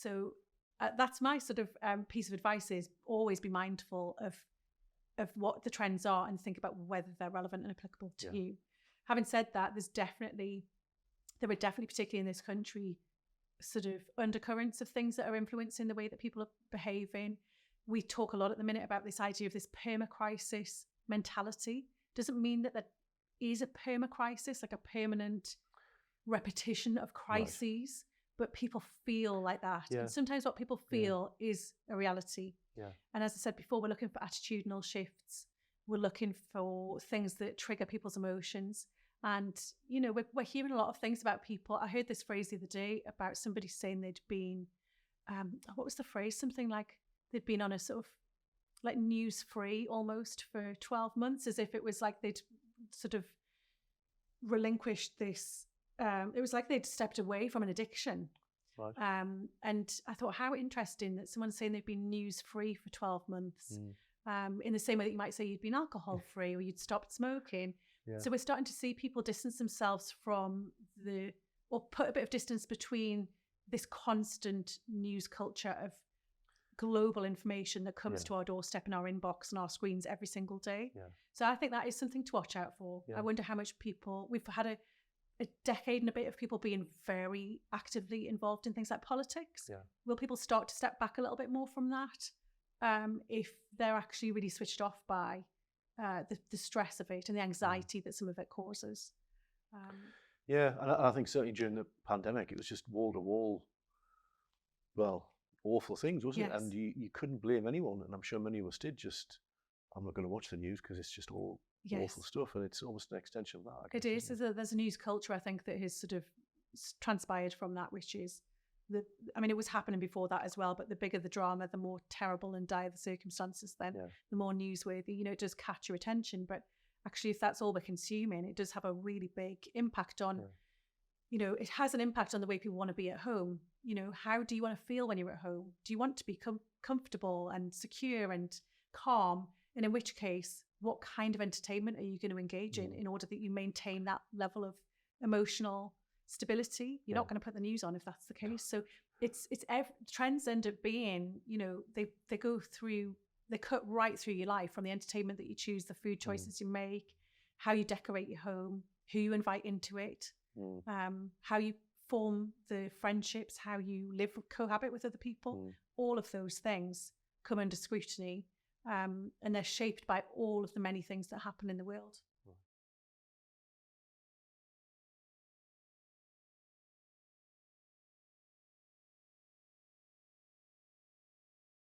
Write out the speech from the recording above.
So that's my sort of piece of advice, is always be mindful of what the trends are and think about whether they're relevant and applicable to you. Having said that, there are definitely, particularly in this country, sort of undercurrents of things that are influencing the way that people are behaving. We talk a lot at the minute about this idea of this perma-crisis mentality. Doesn't mean that is a perma-crisis, like a permanent repetition of crises, but people feel like that. And sometimes what people feel is a reality. And as I said before, we're looking for attitudinal shifts. We're looking for things that trigger people's emotions. And, you know, we're hearing a lot of things about people. I heard this phrase the other day about somebody saying they'd been, what was the phrase? Something like they'd been on a sort of like news free almost for 12 months, as if it was like they'd sort of relinquished this. It was like they'd stepped away from an addiction. Right. And I thought, how interesting that someone's saying they've been news free for 12 months. In the same way that you might say you'd been alcohol free or you'd stopped smoking. So we're starting to see people distance themselves from or put a bit of distance between this constant news culture of global information that comes to our doorstep and our inbox and our screens every single day. So I think that is something to watch out for. I wonder how much we've had a decade and a bit of people being very actively involved in things like politics. Will people start to step back a little bit more from that if they're actually really switched off by the stress of it and the anxiety that some of it causes? And I think certainly during the pandemic, it was just wall to wall, awful things, wasn't it? And you couldn't blame anyone. And I'm sure many of us did I'm not going to watch the news because it's just all awful stuff. And it's almost an extension of that, I guess. It is. There's a news culture, I think, that has sort of transpired from that, which is it was happening before that as well, but the bigger the drama, the more terrible and dire the circumstances, then the more newsworthy, you know, it does catch your attention. But actually, if that's all we're consuming, it does have a really big impact on, you know, it has an impact on the way people want to be at home. You know, how do you want to feel when you're at home? Do you want to be comfortable and secure and calm? And in which case, what kind of entertainment are you going to engage in order that you maintain that level of emotional stability? You're not going to put the news on if that's the case. So trends end up being, you know, they cut right through your life, from the entertainment that you choose, the food choices you make, how you decorate your home, who you invite into it, how you form the friendships, how you cohabit with other people. All of those things come under scrutiny, and they're shaped by all of the many things that happen in the world.